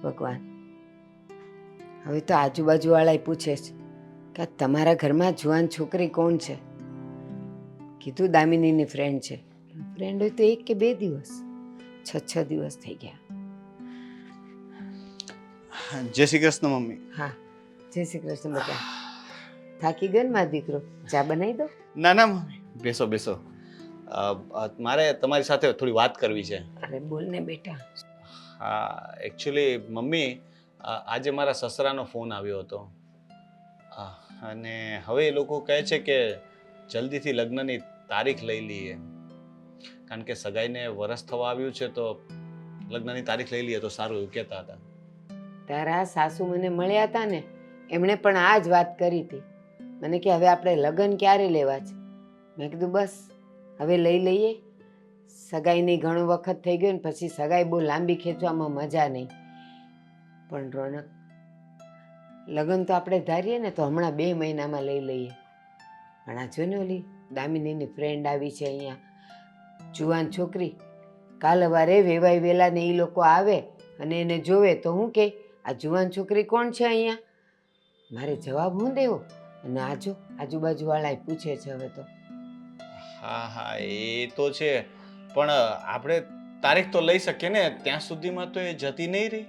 ભગવાન, હવે તો આજુબાજુવાળા પૂછે છે કે તમારા ઘરમાં જુવાન છોકરી કોણ છે? કીધું દામિનીની ફ્રેન્ડ છે. ફ્રેન્ડ હોય તો 1 કે 2 દિવસ, 6 દિવસ થઈ ગયા. જય શ્રી કૃષ્ણ મમ્મી. હા, જય શ્રી કૃષ્ણ બેટા. થાકી ગયો ને મારો દીકરો? ચા બનાવી દો? ના ના મમ્મી, બેસો બેસો. મારે તમારી સાથે થોડી વાત કરવી છે. અરે બોલ ને બેટા. હા, એકચ્યુઅલી મમ્મી, આજે મારા સસરાનો ફોન આવ્યો હતો અને હવે એ લોકો કહે છે કે જલ્દીથી લગ્નની તારીખ લઈ લઈએ, કારણ કે સગાઈને વરસ થવા આવ્યું છે તો લગ્નની તારીખ લઈ લઈએ તો સારું, એવું કહેતા હતા. તારા સાસુ મને મળ્યા હતા ને, એમણે પણ આ જ વાત કરી હતી. મને કે હવે આપણે લગ્ન ક્યારે લેવા છે? મેં કીધું બસ હવે લઈ લઈએ. સગાઈની ઘણો વખત થઈ ગયો ને પછી સગાઈ બહુ લાંબી ખેંચવામાં મજા નહીં. પણ રોનક, લગ્ન તો આપણે ધારીએ ને તો હમણાં 2 મહિનામાં લઈ લઈએ. પણ આ જો ને ઓલી દામિનીની ફ્રેન્ડ આવી છે અહીંયા, જુવાન છોકરી. કાલ સવારે વેવાય વેલા ને એ લોકો આવે અને એને જોવે તો હું કે આ જુવાન છોકરી કોણ છે અહીંયા? મારે જવાબ હું દેવો? અને આજો આજુબાજુવાળા પૂછે છે હવે તો. હા હા, એ તો છે, પણ આપણે તારીખ તો લઈ શકીએ ને, ત્યાં સુધીમાં તો એ જતી નહીં રહી.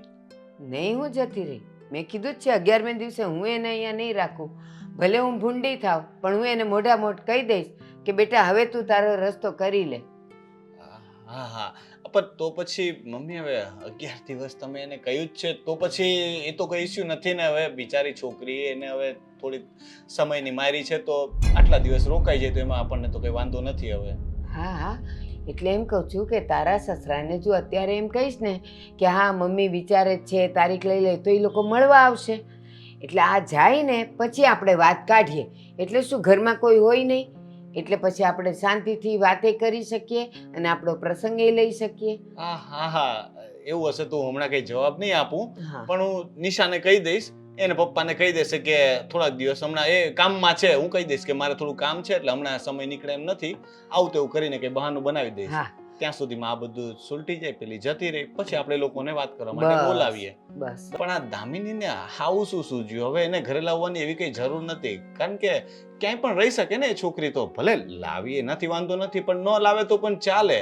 નહીં, હું જતી રહી. મેં કીધું જ છે 11મે દિવસે હું એને અહીંયા નહીં રાખું. ભલે હું ભૂંડી થાવ પણ હું એને મોઢા મોઢ કહી દઈશ કે બેટા હવે તું તારો રસ્તો કરી લે. હા હા, પણ તો પછી મમ્મી હવે 11 દિવસ તમે એને કહ્યું જ છે તો પછી એ તો કઈ ઇસ્યુ નથી ને? હવે બિચારી છોકરી, એને હવે થોડી સમયની મારી છે તો આટલા દિવસ રોકાઈ જાય તો એમાં આપણને તો કઈ વાંધો નથી હવે. હા હા, એટલે એમ કહું છું કે તારા સસરાને જો અત્યારે એમ કહીશ ને કે હા મમ્મી વિચારે જ છે તારીખ લઈ લે, તો એ લોકો મળવા આવશે. એટલે આ જાય ને પછી આપણે વાત કાઢીએ. એટલે શું, ઘરમાં કોઈ હોય નહીં, એટલે પછી આપણે શાંતિથી વાતે કરી શકીએ અને આપણો પ્રસંગ એ લઈ શકીએ. હા હા હા, એવું હશે તો હમણાં કઈ જવાબ નહીં આપું, હા. પણ હું નિશાને કહી દઈશ, એને પપ્પાને કહી દેશે કે થોડાક દિવસ હમણાં એ કામમાં છે. હું કહી દઈશ કે મારે થોડું કામ છે એટલે હમણાં સમય નીકળે એમ નથી, આવું તેવું કરીને કઈ બહાનું બનાવી દઈશ. હા, ત્યાં સુધીમાં આ બધું સુલટી જાય, પેલી જતી રહી, પછી આપણે લોકોને વાત કરવા માટે બોલાવીએ. બસ. પણ આ દામિનીને હાવું શું સૂઝ્યું? હવે એને ઘરે લાવવાની એવી કઈ જરૂર નથી, કારણ કે ક્યાંય પણ રહી શકે ને એ છોકરી. તો ભલે લાવીએ નથી વાંધો નથી, પણ ન લાવે તો પણ ચાલે.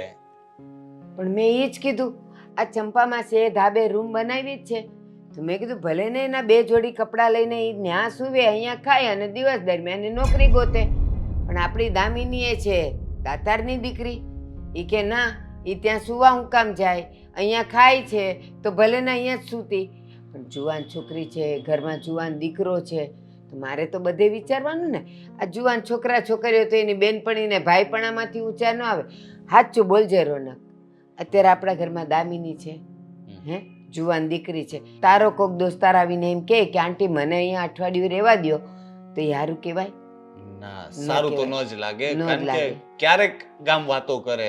પણ મેં એ જ કીધું, આ ચંપામાં છે ધાબે રૂમ બનાવી જ છે, તો મેં કીધું ભલે ને એના 2 જોડી કપડાં લઈને એ ન્યા સુવે, અહીંયા ખાય અને દિવસ દરમિયાન એ નોકરી ગોતે. પણ આપણી દામિની એ છે દાતારની દીકરી, એ કે ના, એ ત્યાં સુવા હું કામ જાય, અહીંયા ખાય છે તો ભલે ને અહીંયા જ સૂતી. પણ જુવાન છોકરી છે, ઘરમાં જુવાન દીકરો છે, તો મારે તો બધે વિચારવાનું ને. આ જુવાન છોકરા છોકરીઓ તો એની બેનપણીને ભાઈપણામાંથી ઊંચા ન આવે. સાચું બોલજે રોનક, અત્યારે આપણા ઘરમાં દામિની છે, હે જુવાન દીકરી છે. તારો કોક દોસ્તાર આવીને એમ કહે કે આંટી મને અહીંયા અઠવાડિયું રહેવા દ્યો, તો એ સારું કહેવાય? ના, સારું તો ન જ લાગે, ન જ કારણ કે લાગે. ક્યારેક ગામ વાતો કરે.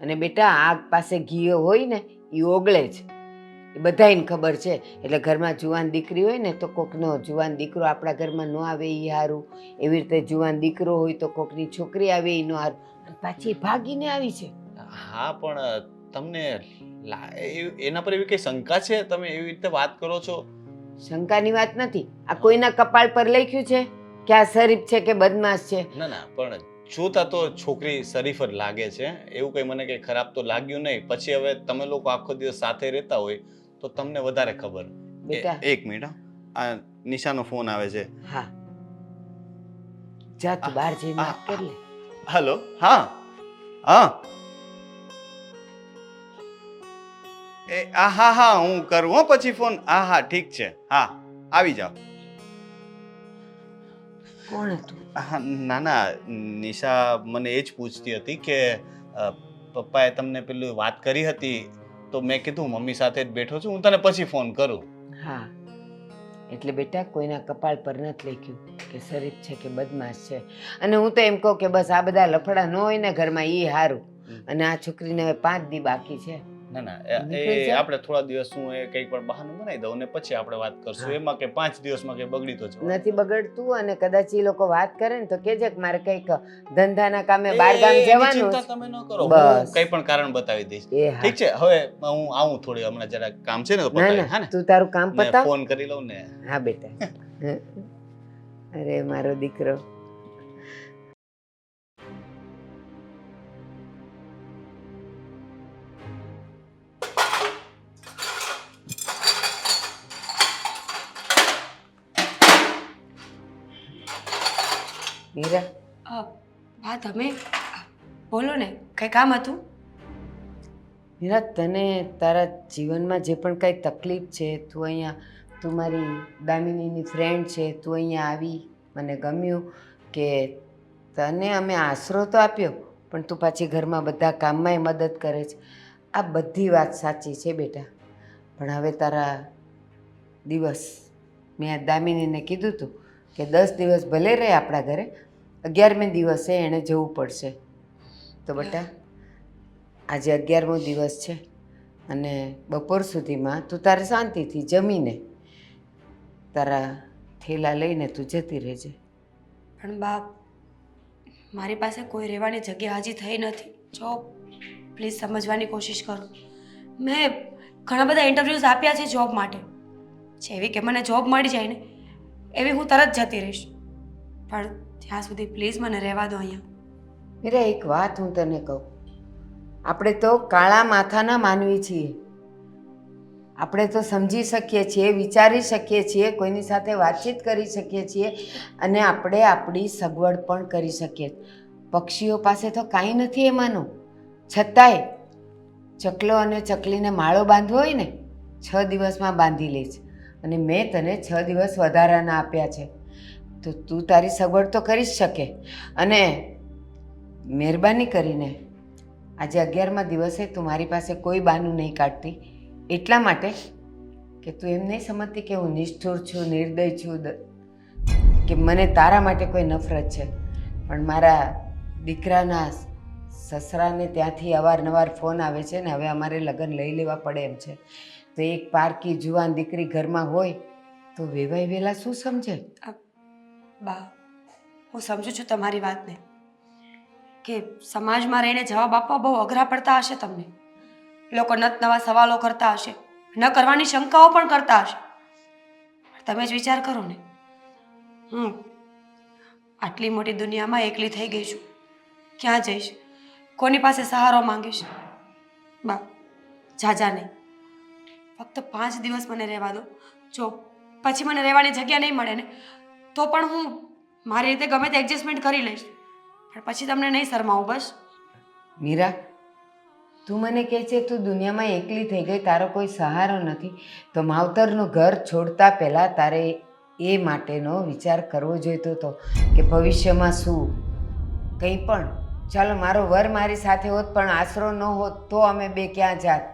અને બેટા આગ પાસે ઘી હોય ને એ ઓગળે જ, એ બધાને ખબર છે. એટલે ઘરમાં જુવાન દીકરી હોય ને તો કોકનો જુવાન દીકરો આપણા ઘરમાં ન આવે એ સારું. એવી રીતે જુવાન દીકરો હોય તો કોકની છોકરી આવે એ ન સારું. અને પાછી ભાગીને આવી છે. હા, પણ તમને એના પર એવી કઈ શંકા છે? તમે એવી રીતે વાત કરો છો. શંકાની વાત નથી. આ કોઈના કપાળ પર લખ્યું છે કે આ શરીફ છે કે બદમાશ છે? ના ના, પણ જોતા તો છોકરી શરીફ જ લાગે છે, એવું કઈ મને કઈ ખરાબ તો લાગ્યું નહીં. પછી હવે તમે લોકો આખો દિવસ સાથે રહેતા હોય તો તમને વધારે ખબર. બેટા. એક મિનિટ, આ નિશાનો ફોન આવે છે. હા, જા તું બહાર જઈને વાત કરી લે. હેલો. હા હા, હા હા, હું કરું હો પછી ફોન. હા હા, ઠીક છે. હા, આવી જાઓ. કોણ હતું? હા, ના ના, નિશા મને એ જ પૂછતી હતી કે પપ્પાએ તમને પેલું વાત કરી હતી, તો મેં કીધું મમ્મી સાથે જ બેઠો છું, હું તને પછી ફોન કરું. હા, એટલે બેટા કોઈના કપાળ પર નથી લખ્યું કે શરીફ છે કે બદમાશ છે. અને હું તો એમ કહું કે બસ આ બધા લફડા ન હોય ને ઘરમાં એ સારું. અને આ છોકરીને હવે 5 દી બાકી છે. ના ના નીકળી એ જા. આપણે થોડા દિવસ હું એ કંઈક પણ બહાનું બનાવી દઉં ને પછી આપણે વાત કરશું. હા. એમાં કે 5 દિવસમાં કે બગડી તો જવાનું નથી બગડતું, અને કદાચ એ લોકો વાત કરે ને તો કહેજે કે મારે કંઈક ધંધાના કામે એ- બહાર ગામ એની જવાનું ચિંતા છે. તમે ન કરો, હું બસ કંઈ પણ કારણ બતાવી દઈશ. એ હા. ઠીક છે, હવે હું આવું થોડી, હમણાં જરા કામ છે ને તો ના પતાવી, ના, હા ને? તું તારું કામ ને પતાવ. ફોન કરી લઉં ને. હા બેટા. અરે મારો દીકરો. મીરા, હા તમે બોલો ને, કંઈ કામ હતું? મીરા, તને તારા જીવનમાં જે પણ કાંઈ તકલીફ છે, તું અહીંયા, તું મારી દામિનીની ફ્રેન્ડ છે, તું અહીંયા આવી, મને ગમ્યું કે તને અમે આશરો તો આપ્યો, પણ તું પાછી ઘરમાં બધા કામમાંય મદદ કરે છે. આ બધી વાત સાચી છે બેટા, પણ હવે તારા દિવસ, મેં આ દામિનીને કીધું હતું કે 10 દિવસ ભલે રહે આપણા ઘરે, 11મે દિવસે એણે જવું પડશે. તો બેટા આજે 11મો દિવસ છે, અને બપોર સુધીમાં તું તારે શાંતિથી જમીને તારા થેલા લઈને તું જતી રહેજે. પણ બા, મારી પાસે કોઈ રહેવાની જગ્યા હજી થઈ નથી. જો પ્લીઝ સમજવાની કોશિશ કરો. મેં ઘણા બધા ઇન્ટરવ્યૂઝ આપ્યા છે જોબ માટે. જેવી કે મને જોબ મળી જાય ને એવી હું તરત જતી રહીશ. પણ ત્યાં સુધી પ્લીઝ મને રહેવા દો અહીંયા. મીરા, એક વાત હું તને કહું, આપણે તો કાળા માથાના માનવી છીએ. આપણે તો સમજી શકીએ છીએ, વિચારી શકીએ છીએ, કોઈની સાથે વાતચીત કરી શકીએ છીએ, અને આપણે આપણી સગવડ પણ કરી શકીએ. પક્ષીઓ પાસે તો કાંઈ નથી એમાંનું, છતાંય ચકલો અને ચકલીને માળો બાંધવો હોય ને 6 દિવસમાં બાંધી લે છે, અને મેં તને 6 દિવસ વધારાના આપ્યા છે, તો તું તારી સગવડ તો કરી જ શકે. અને મહેરબાની કરીને આજે 11મા દિવસે તું મારી પાસે કોઈ બહાનું નહીં કાઢતી, એટલા માટે કે તું એમ નહીં સમજતી કે હું નિષ્ઠુર છું, નિર્દય છું, કે મને તારા માટે કોઈ નફરત છે. પણ મારા દીકરાના સસરાને ત્યાંથી અવારનવાર ફોન આવે છે ને હવે અમારે લગ્ન લઈ લેવા પડે એમ છે. તો એક પારકી જુવાન દીકરી ઘરમાં હોય તો વેવાય વેલા શું સમજે? બા, હું સમજુ છું તમારી વાતને, કે સમાજમાં રહીને જવાબ આપવા બહુ અઘરા પડતા હશે તમને. લોકો નત નવા સવાલો કરતા હશે, ન કરવાની શંકાઓ પણ કરતા હશે. તમે જ વિચાર કરો ને, હું આટલી મોટી દુનિયામાં એકલી થઈ ગઈ છું. ક્યાં જઈશ? કોની પાસે સહારો માંગીશ? બા, જાજા નહીં, ફક્ત 5 દિવસ મને રહેવા દો. જો પછી મને રહેવાની જગ્યા નહીં મળે ને તો પણ હું મારી રીતે ગમે તે એડજસ્ટમેન્ટ કરી લઈશ, પણ પછી તમને નહીં શરમાવું. બસ. મીરા, તું મને કહે છે તું દુનિયામાં એકલી થઈ ગઈ, તારો કોઈ સહારો નથી, તો માવતરનું ઘર છોડતા પહેલાં તારે એ માટેનો વિચાર કરવો જોઈતો હતો કે ભવિષ્યમાં શું, કંઈ પણ. ચાલો મારો વર મારી સાથે હોત પણ આશરો ન હોત તો અમે બે ક્યાં જાત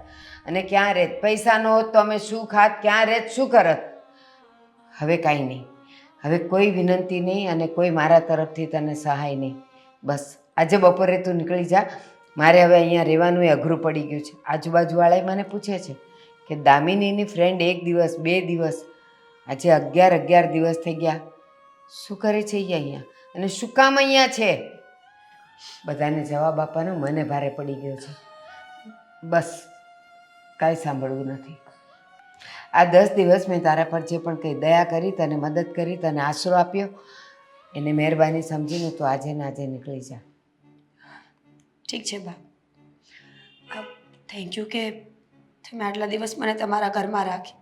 અને ક્યાં રહેત? પૈસા ન હોત તો અમે શું ખાત, ક્યાં રહેત, શું કરત? હવે કાંઈ નહીં, હવે કોઈ વિનંતી નહીં અને કોઈ મારા તરફથી તને સહાય નહીં. બસ આજે બપોરે તું નીકળી જા, મારે હવે અહીંયા રહેવાનું એ અઘરું પડી ગયું છે. આજુબાજુવાળાએ મને પૂછે છે કે દામિનીની ફ્રેન્ડ 1 દિવસ 2 દિવસ, આજે 11 દિવસ થઈ ગયા, શું કરે છે એ અહીંયા અને શું કામ અહીંયા છે? બધાને જવાબ આપવાનો મને ભારે પડી ગયો છે. બસ કાંઈ સાંભળવું નથી. આ 10 દિવસ મેં તારા પર જે પણ કંઈ દયા કરી, તને મદદ કરી, તને આશરો આપ્યો, એને મહેરબાની સમજીને તું આજે ને આજે નીકળી જા. ઠીક છે બા, થેન્ક યુ કે તમે આટલા દિવસ મને તમારા ઘરમાં રાખી.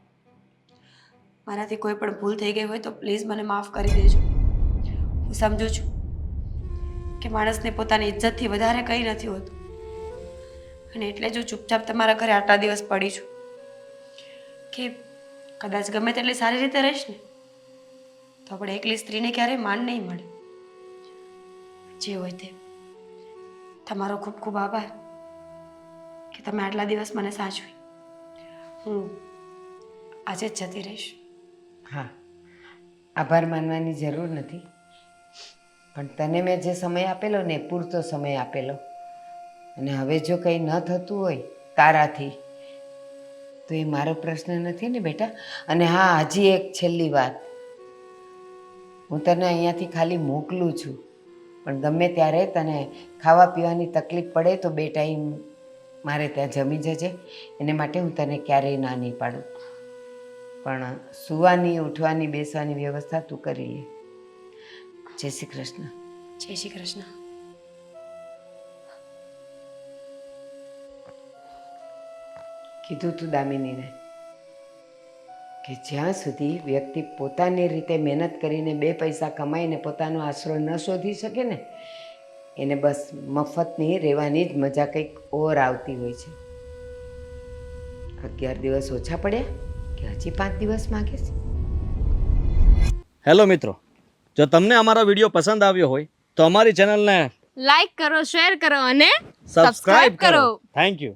મારાથી કોઈ પણ ભૂલ થઈ ગઈ હોય તો પ્લીઝ મને માફ કરી દેજો. હું સમજુ છું કે માણસને પોતાની ઇજ્જતથી વધારે કંઈ નથી હોતું, અને એટલે જ હું ચૂપચાપ તમારા ઘરે આટલા દિવસ પડી છું કે કદાચ ગમે તેટલી સારી રીતે રહીશ ને તો આપણે એકલી સ્ત્રીને ક્યારેય માન નહીં મળે. જે હોય તે, તમારો ખૂબ ખૂબ આભાર કે તમે આટલા દિવસ મને સાચવી. હું આજે જ જતી રહીશ. હા, આભાર માનવાની જરૂર નથી, પણ તને મેં જે સમય આપેલો ને એ પૂરતો સમય આપેલો, અને હવે જો કંઈ ન થતું હોય તારાથી તો એ મારો પ્રશ્ન નથી ને બેટા. અને હા, હજી એક છેલ્લી વાત, હું તને અહીંયાથી ખાલી મોકલું છું, પણ ગમે ત્યારે તને ખાવા પીવાની તકલીફ પડે તો 2 ટાઈમ મારે ત્યાં જમી જજે. એને માટે હું તને ક્યારેય ના નહીં પાડું, પણ સૂવાની, ઉઠવાની, બેસવાની વ્યવસ્થા તું કરી લે. જય શ્રી કૃષ્ણ. જય શ્રી કૃષ્ણ. કીધું તું દામિનીને કે જ્યાં સુધી વ્યક્તિ પોતાની રીતે મહેનત કરીને 2 પૈસા કમાઈને પોતાનો આશરો ન શોધી શકે ને, એને બસ મફતની રહેવાની જ મજા કંઈક ઓર આવતી હોય છે. 11 દિવસ ઓછા પડ્યા કે હજી 5 દિવસ માગે છે? હેલો મિત્રો, જો તમને અમારો વિડીયો પસંદ આવ્યો હોય તો અમારી ચેનલને લાઈક કરો, શેર કરો અને સબસ્ક્રાઇબ કરો. Thank you.